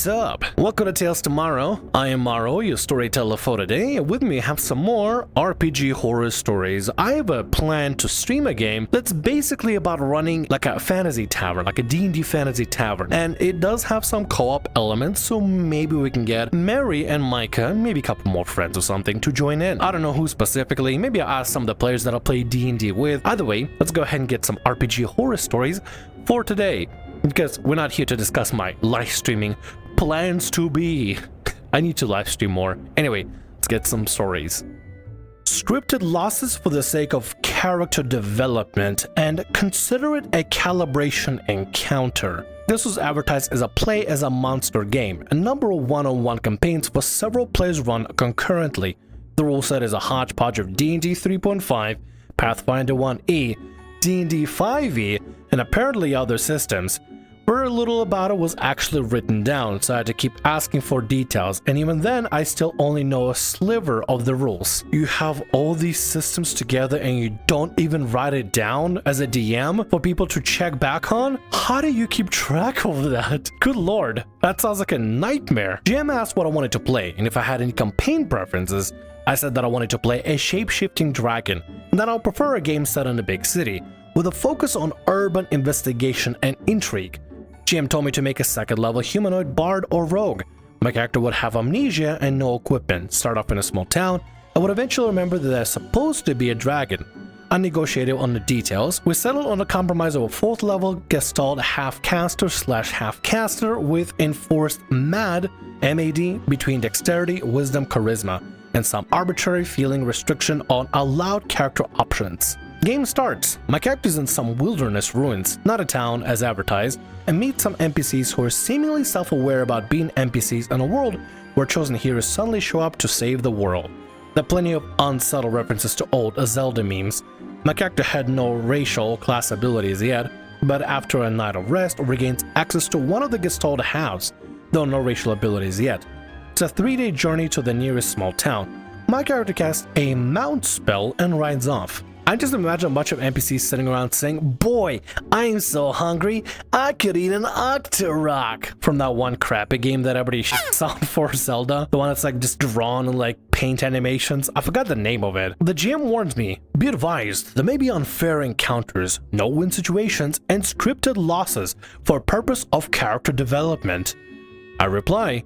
What's up? Welcome to Tales Tomorrow. I am Morrow, your storyteller for today, and with me I have some more RPG horror stories. I have a plan to stream a game that's basically about running like a fantasy tavern, like a D&D fantasy tavern, and it does have some co-op elements, so maybe we can get Mary and Micah, maybe a couple more friends or something, to join in. I don't know who specifically, maybe I'll ask some of the players that I'll play D&D with. Either way, let's go ahead and get some RPG horror stories for today. Because we're not here to discuss my live streaming plans to be. I need to live stream more. Anyway, let's get some stories. Scripted losses for the sake of character development and consider it a calibration encounter. This was advertised as a play as a monster game. A number of one-on-one campaigns for several players run concurrently. The rule set is a hodgepodge of D&D 3.5, Pathfinder 1E, D&D 5e, and apparently other systems. Very little about it was actually written down, so I had to keep asking for details, and even then I still only know a sliver of the rules. You have all these systems together and you don't even write it down as a DM for people to check back on? How do you keep track of that? Good lord, that sounds like a nightmare. GM asked what I wanted to play, and if I had any campaign preferences. I said that I wanted to play a shape-shifting dragon, and that I'll prefer a game set in a big city, with a focus on urban investigation and intrigue. GM told me to make a second-level humanoid bard or rogue. My character would have amnesia and no equipment, start off in a small town, and would eventually remember that they're supposed to be a dragon. I negotiated on the details. We settled on a compromise of a 4th level Gestalt half-caster/half-caster with enforced MAD between dexterity, wisdom, charisma, and some arbitrary feeling restriction on allowed character options. Game starts. My character's in some wilderness ruins, not a town as advertised, and meets some NPCs who are seemingly self-aware about being NPCs in a world where chosen heroes suddenly show up to save the world. There are plenty of unsubtle references to old Zelda memes. My character had no racial class abilities yet, but after a night of rest regains access to one of the Gestalt halves, though no racial abilities yet. It's a 3-day journey to the nearest small town. My character casts a mount spell and rides off. I just imagine a bunch of NPCs sitting around saying, "Boy, I'm so hungry, I could eat an Octorok," from that one crappy game that everybody shits on for Zelda. The one that's like just drawn in like paint animations. I forgot the name of it. The GM warns me, "Be advised, there may be unfair encounters, no-win situations, and scripted losses for purpose of character development." I reply,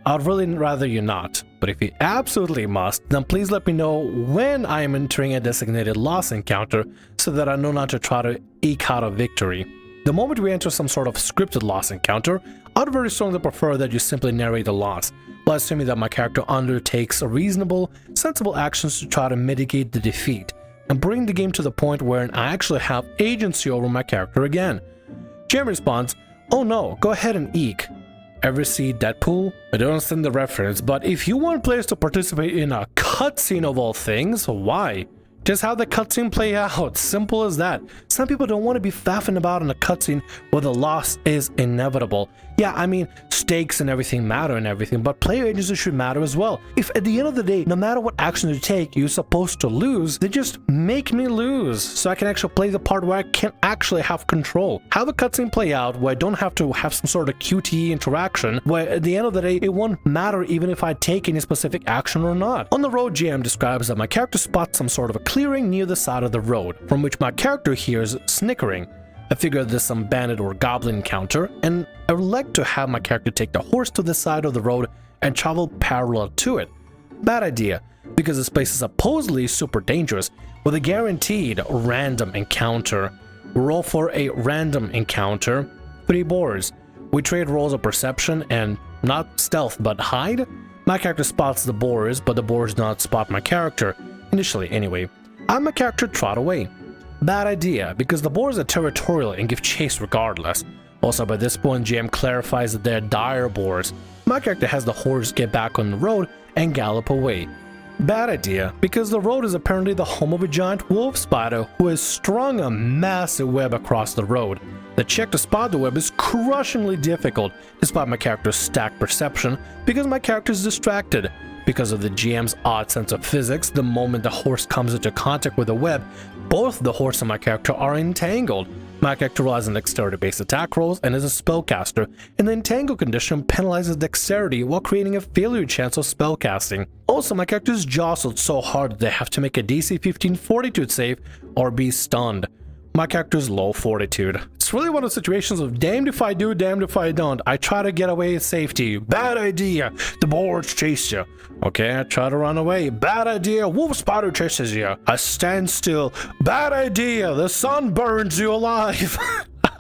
"I'd really rather you not, but if you absolutely must, then please let me know when I am entering a designated loss encounter so that I know not to try to eke out a victory." The moment we enter some sort of scripted loss encounter, I'd very strongly prefer that you simply narrate the loss, while assuming that my character undertakes reasonable, sensible actions to try to mitigate the defeat, and bring the game to the point where I actually have agency over my character again. GM responds, "Oh no, go ahead and eke." Ever see Deadpool? I don't understand the reference, but if you want players to participate in a cutscene of all things, why? Just have the cutscene play out, simple as that. Some people don't want to be faffing about in a cutscene where the loss is inevitable. Yeah, I mean, stakes and everything matter and everything, but player agency should matter as well. If at the end of the day, no matter what action you take, you're supposed to lose, then just make me lose so I can actually play the part where I can actually have control. Have a cutscene play out where I don't have to have some sort of QTE interaction, where at the end of the day, it won't matter even if I take any specific action or not. On the road, GM describes that my character spots some sort of a clearing near the side of the road, from which my character hears snickering. I figure there's some bandit or goblin encounter, and I would like to have my character take the horse to the side of the road and travel parallel to it. Bad idea, because this place is supposedly super dangerous, with a guaranteed random encounter. Roll for a random encounter, 3 boars. We trade rolls of perception and not stealth but hide. My character spots the boars, but the boars do not spot my character, initially anyway. I'm a character trot away. Bad idea, because the boars are territorial and give chase regardless. Also, by this point, GM clarifies that they're dire boars. My character has the horse get back on the road and gallop away. Bad idea, because the road is apparently the home of a giant wolf spider who has strung a massive web across the road. The check to spot the web is crushingly difficult, despite my character's stacked perception, because my character is distracted. Because of the GM's odd sense of physics, the moment the horse comes into contact with the web, Both the horse and my character are entangled. My character relies on dexterity-based attack rolls and is a spellcaster, and the entangled condition penalizes dexterity while creating a failure chance of spellcasting. Also, my character is jostled so hard that they have to make a DC 15 fortitude save or be stunned. My character is low fortitude. It's really one of those situations of damned if I do, damned if I don't. I try to get away with safety. Bad idea. The boards chase you. Okay, I try to run away. Bad idea. Wolf spider chases you. I stand still. Bad idea. The sun burns you alive.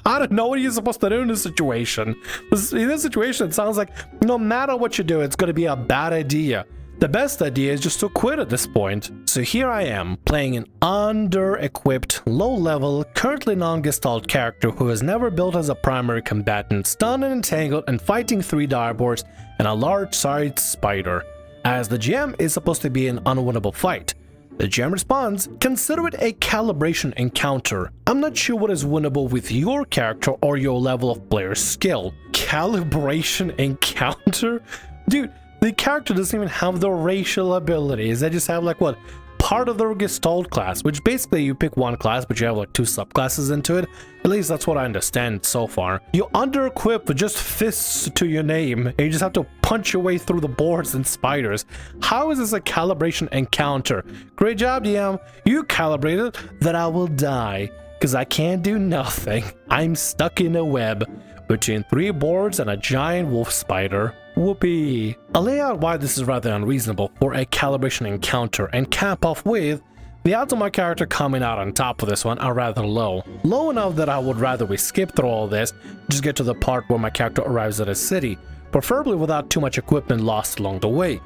I don't know what you're supposed to do in this situation. In this situation, it sounds like no matter what you do, it's going to be a bad idea. The best idea is just to quit at this point. So here I am, playing an under-equipped, low-level, currently non-gestalt character who has never built as a primary combatant, stunned and entangled, and fighting 3 direboards and a large-sized spider, as the GM is supposed to be an unwinnable fight. The GM responds, consider it a calibration encounter. I'm not sure what is winnable with your character or your level of player skill. Calibration encounter? Dude, the character doesn't even have the racial abilities. They just have like what? Part of their gestalt class, which basically you pick one class but you have like 2 subclasses into it. At least that's what I understand so far. You under-equip with just fists to your name and you just have to punch your way through the boards and spiders. How is this a calibration encounter? Great job, DM. You calibrated that I will die because I can't do nothing. I'm stuck in a web between 3 boards and a giant wolf spider. Whoopee. I'll lay out why this is rather unreasonable for a calibration encounter and cap off with the odds of my character coming out on top of this one are rather low. Low enough that I would rather we skip through all this, just get to the part where my character arrives at a city, preferably without too much equipment lost along the way.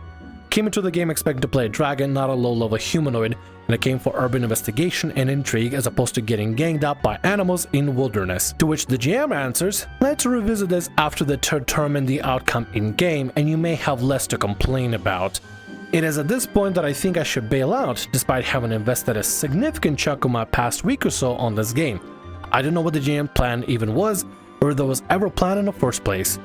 Came into the game expecting to play a dragon, not a low-level humanoid, and I came for urban investigation and intrigue as opposed to getting ganged up by animals in wilderness. To which the GM answers, let's revisit this after they determine the outcome in-game and you may have less to complain about. It is at this point that I think I should bail out, despite having invested a significant chunk of my past week or so on this game. I don't know what the GM plan even was, or if there was ever a plan in the first place.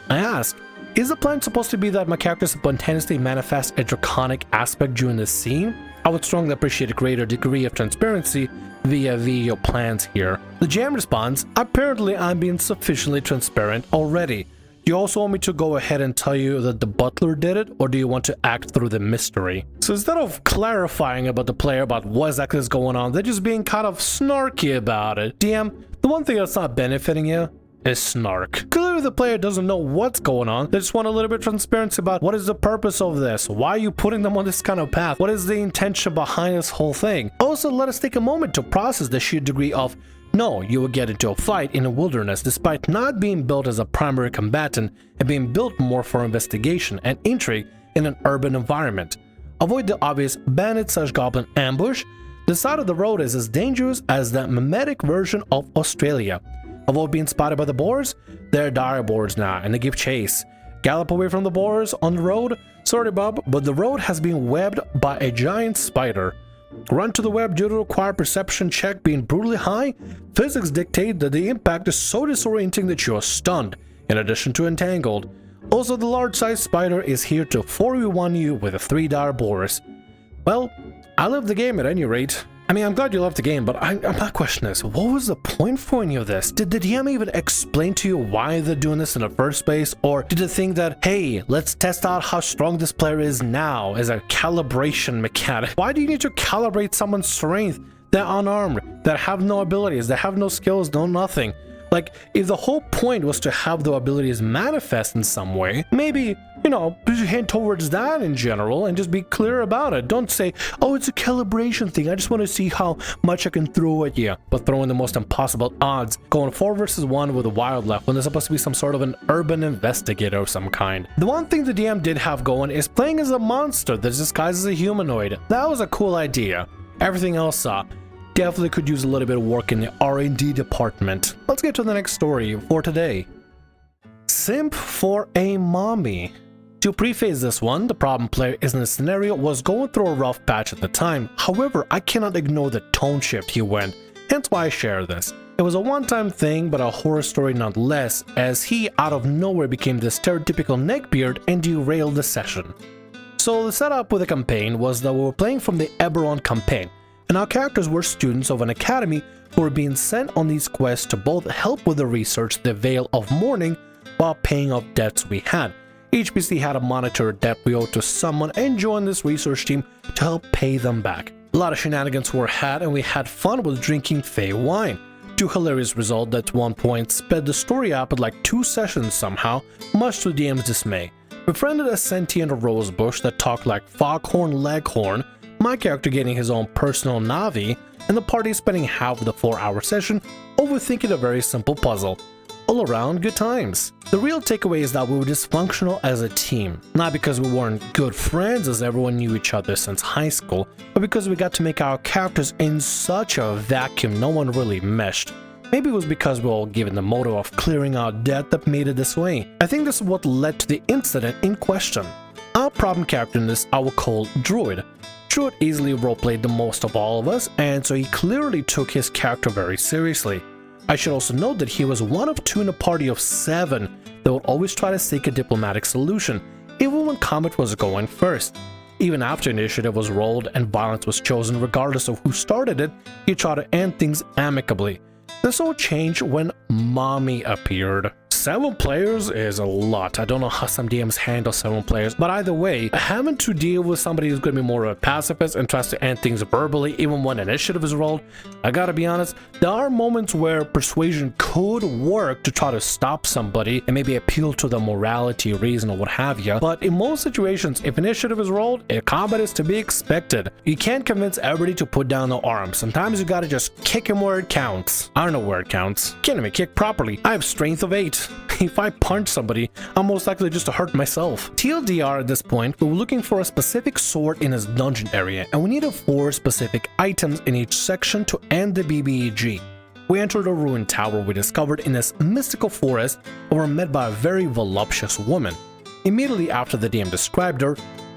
I ask, is the plan supposed to be that my character spontaneously manifests a draconic aspect during this scene? I would strongly appreciate a greater degree of transparency via your plans here. The GM responds, apparently I'm being sufficiently transparent already. Do you also want me to go ahead and tell you that the butler did it, or do you want to act through the mystery? So instead of clarifying about the player about what exactly is going on, they're just being kind of snarky about it. DM, the one thing that's not benefiting you is snark. Clearly the player doesn't know what's going on. They just want a little bit of transparency about what is the purpose of this? Why are you putting them on this kind of path? What is the intention behind this whole thing? Also, let us take a moment to process the sheer degree of no, you will get into a fight in a wilderness despite not being built as a primary combatant and being built more for investigation and intrigue in an urban environment. Avoid the obvious bandit/goblin ambush. The side of the road is as dangerous as the mimetic version of Australia. Avoid being spotted by the boars. They're dire boars now and they give chase. Gallop away from the boars on the road. Sorry Bob, but the road has been webbed by a giant spider. Run to the web due to require perception check being brutally high. Physics dictate that the impact is so disorienting that you are stunned, in addition to entangled. Also, the large-sized spider is here to 4v1 you with the 3 dire boars. Well, I love the game at any rate. I mean, I'm glad you loved the game, but my question is, what was the point for any of this? Did the DM even explain to you why they're doing this in the first place? Or did they think that, hey, let's test out how strong this player is now as a calibration mechanic? Why do you need to calibrate someone's strength? They're unarmed, that have no abilities, they have no skills, no nothing. Like, if the whole point was to have the abilities manifest in some way, maybe, you know, hint towards that in general and just be clear about it. Don't say, oh, it's a calibration thing. I just want to see how much I can throw at you. But throw in the most impossible odds, going 4 versus 1 with a wildlife when there's supposed to be some sort of an urban investigator of some kind. The one thing the DM did have going is playing as a monster that's disguised as a humanoid. That was a cool idea. Everything else definitely could use a little bit of work in the R&D department. Let's get to the next story for today. Simp for a mommy. To preface this one, the problem player in the scenario was going through a rough patch at the time. However, I cannot ignore the tone shift he went, hence why I share this. It was a one-time thing, but a horror story nonetheless, as he out of nowhere became the stereotypical neckbeard and derailed the session. So the setup with the campaign was that we were playing from the Eberron campaign, and our characters were students of an academy who were being sent on these quests to both help with the research, the Veil of Mourning, while paying off debts we had. Each PC had a monetary debt we owed to someone and joined this research team to help pay them back. A lot of shenanigans were had and we had fun with drinking Fey wine. To hilarious result that at one point sped the story up at like 2 sessions somehow, much to DM's dismay. Befriended a sentient rosebush that talked like Foghorn Leghorn, my character getting his own personal Navi, and the party spending half of the 4-hour session overthinking a very simple puzzle. All around good times. The real takeaway is that we were dysfunctional as a team, not because we weren't good friends as everyone knew each other since high school, but because we got to make our characters in such a vacuum no one really meshed. Maybe it was because we were all given the motto of clearing our debt that made it this way. I think this is what led to the incident in question. Our problem character in this I will call Druid. Druid easily roleplayed the most of all of us, and so he clearly took his character very seriously. I should also note that he was one of 2 in a party of 7 that would always try to seek a diplomatic solution, even when combat was going first. Even after initiative was rolled and violence was chosen regardless of who started it, he tried to end things amicably. This all changed when Mommy appeared. 7 players is a lot. I don't know how some DMs handle 7 players, but either way, having to deal with somebody who's going to be more of a pacifist and tries to end things verbally even when initiative is rolled, I gotta be honest, there are moments where persuasion could work to try to stop somebody and maybe appeal to the morality, reason, or what have you, but in most situations, if initiative is rolled, combat is to be expected. You can't convince everybody to put down their arms. Sometimes you gotta just kick him where it counts. I don't know where it counts. Can't even kick properly. I have strength of 8. If I punch somebody, I'm most likely just to hurt myself. TLDR at this point, we were looking for a specific sword in his dungeon area, and we needed 4 specific items in each section to end the BBEG. We entered a ruined tower we discovered in this mystical forest and were met by a very voluptuous woman. Immediately after the DM described her,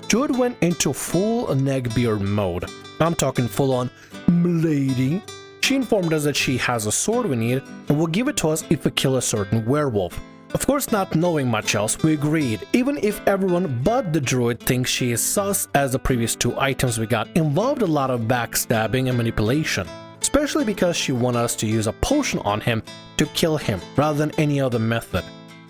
Druid went into full neckbeard mode. I'm talking full on milady. She informed us that she has a sword we need and will give it to us if we kill a certain werewolf. Of course, not knowing much else, we agreed, even if everyone but the druid thinks she is sus, as the previous 2 items we got involved a lot of backstabbing and manipulation, especially because she wanted us to use a potion on him to kill him rather than any other method.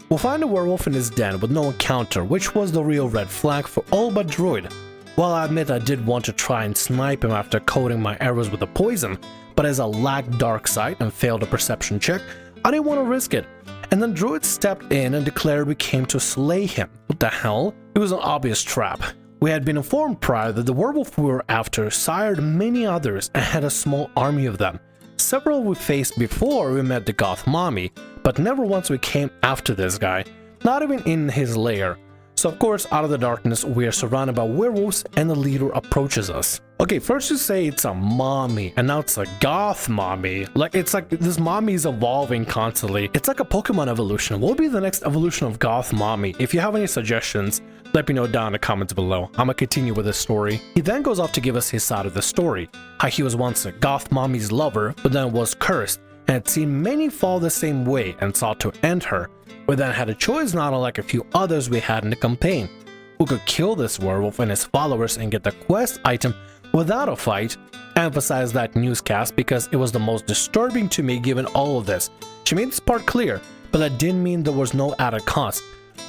We'll find a werewolf in his den with no encounter, which was the real red flag for all but druid. While I admit I did want to try and snipe him after coating my arrows with the poison, but as I lacked dark sight and failed a perception check, I didn't want to risk it. And then Druid stepped in and declared we came to slay him. What the hell? It was an obvious trap. We had been informed prior that the werewolf we were after sired many others and had a small army of them. Several we faced before we met the Goth Mommy, but never once we came after this guy, not even in his lair. So of course, out of the darkness, we are surrounded by werewolves and the leader approaches us. Okay, first you say it's a mommy, and now it's a Goth Mommy. It's like this mommy is evolving constantly. It's like a Pokemon evolution. What will be the next evolution of Goth Mommy? If you have any suggestions, let me know down in the comments below. I'm gonna continue with this story. He then goes off to give us his side of the story. How he was once a Goth Mommy's lover, but then was cursed, and had seen many fall the same way and sought to end her. We then had a choice, not unlike a few others we had in the campaign. We could kill this werewolf and his followers and get the quest item without a fight. I emphasize that newscast because it was the most disturbing to me given all of this. She made this part clear, but that didn't mean there was no added cost.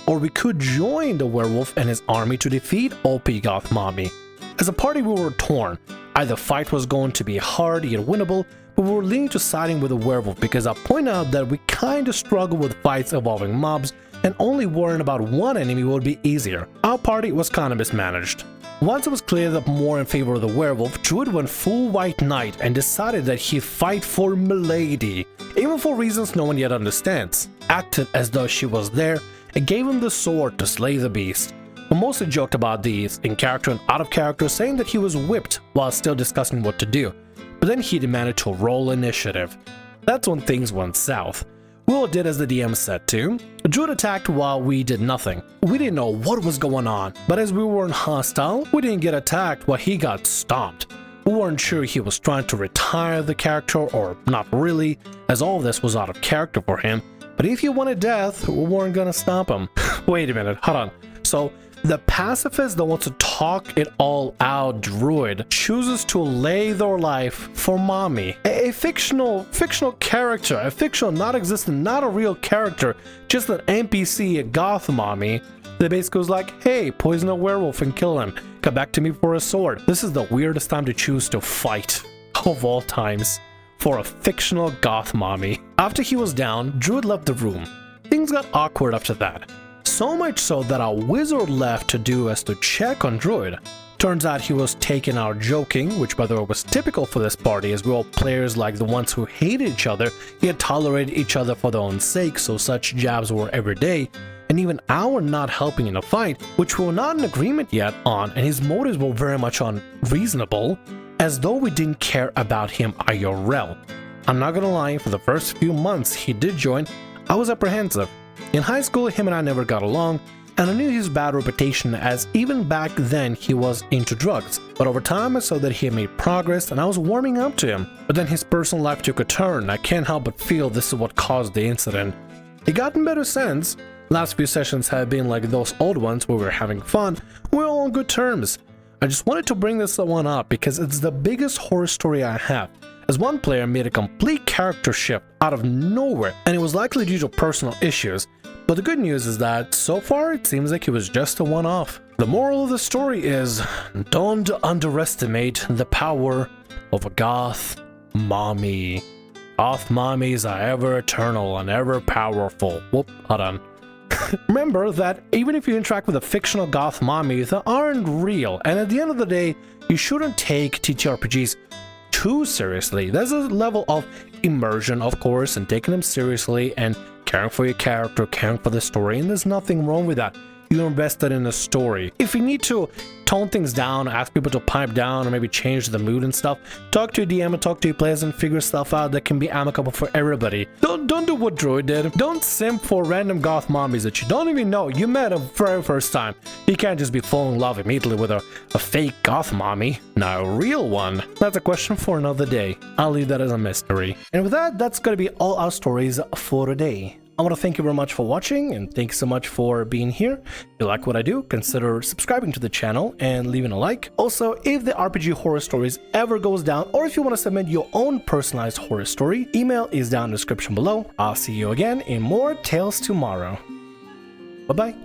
Or we could join the werewolf and his army to defeat OP Goth Mommy. As a party we were torn. Either fight was going to be hard yet winnable, but we were leaning to siding with the werewolf because I point out that we kinda struggle with fights involving mobs and only worrying about one enemy would be easier. Our party was kinda mismanaged. Once it was clear that more in favor of the werewolf, Druid went full white knight and decided that he'd fight for Milady, even for reasons no one yet understands. Acted as though she was there and gave him the sword to slay the beast. We mostly joked about these, in character and out of character, saying that he was whipped while still discussing what to do. But then he demanded to roll initiative. That's when things went south. We all did as the DM said to. Druid attacked while we did nothing. We didn't know what was going on, but as we weren't hostile, we didn't get attacked while he got stomped. We weren't sure he was trying to retire the character or not really, as all of this was out of character for him. But if he wanted death, we weren't gonna stop him. Wait a minute, hold on. So The pacifist that wants to talk it all out druid chooses to lay their life for mommy. A fictional character, a fictional, not existent, not a real character, just an NPC, a goth mommy. That basically was like, hey, poison a werewolf and kill him. Come back to me for a sword. This is the weirdest time to choose to fight of all times for a fictional goth mommy. After he was down, Druid left the room. Things got awkward after that. So much so that a wizard left to do as to check on Druid. Turns out he was taken out joking, which by the way was typical for this party, as we all players like the ones who hated each other, yet tolerated each other for their own sake, so such jabs were every day. And even our not helping in a fight, which we were not in agreement yet on, and his motives were very much unreasonable, as though we didn't care about him IRL. I'm not gonna lie, for the first few months he did join, I was apprehensive. In high school, him and I never got along, and I knew his bad reputation as even back then he was into drugs. But over time I saw that he had made progress and I was warming up to him. But then his personal life took a turn. I can't help but feel this is what caused the incident. He gotten better since. Last few sessions have been like those old ones where we were having fun. We're all on good terms. I just wanted to bring this one up because it's the biggest horror story I have, as one player made a complete character shift out of nowhere, and it was likely due to personal issues. But the good news is that so far it seems like it was just a one-off. The moral of the story is, don't underestimate the power of a goth mommy. Goth mommies are ever eternal and ever powerful. Whoop, hold on. Remember that even if you interact with a fictional goth mommy, they aren't real, and at the end of the day, you shouldn't take TTRPGs too seriously. There's a level of immersion, of course, and taking them seriously and caring for your character, caring for the story, and there's nothing wrong with that. You're invested in the story. If you need to tone things down, ask people to pipe down, or maybe change the mood and stuff, talk to your DM and talk to your players and figure stuff out that can be amicable for everybody. Don't do what Druid did. Don't simp for random goth mommies that you don't even know. You met a very first time. You can't just be falling in love immediately with a fake goth mommy. No, a real one. That's a question for another day. I'll leave that as a mystery. And with that, that's gonna be all our stories for today. I want to thank you very much for watching, and thanks so much for being here. If you like what I do, consider subscribing to the channel and leaving a like. Also, if the RPG Horror Stories ever goes down, or if you want to submit your own personalized horror story, email is down in the description below. I'll see you again in more Tales Tomorrow. Bye-bye.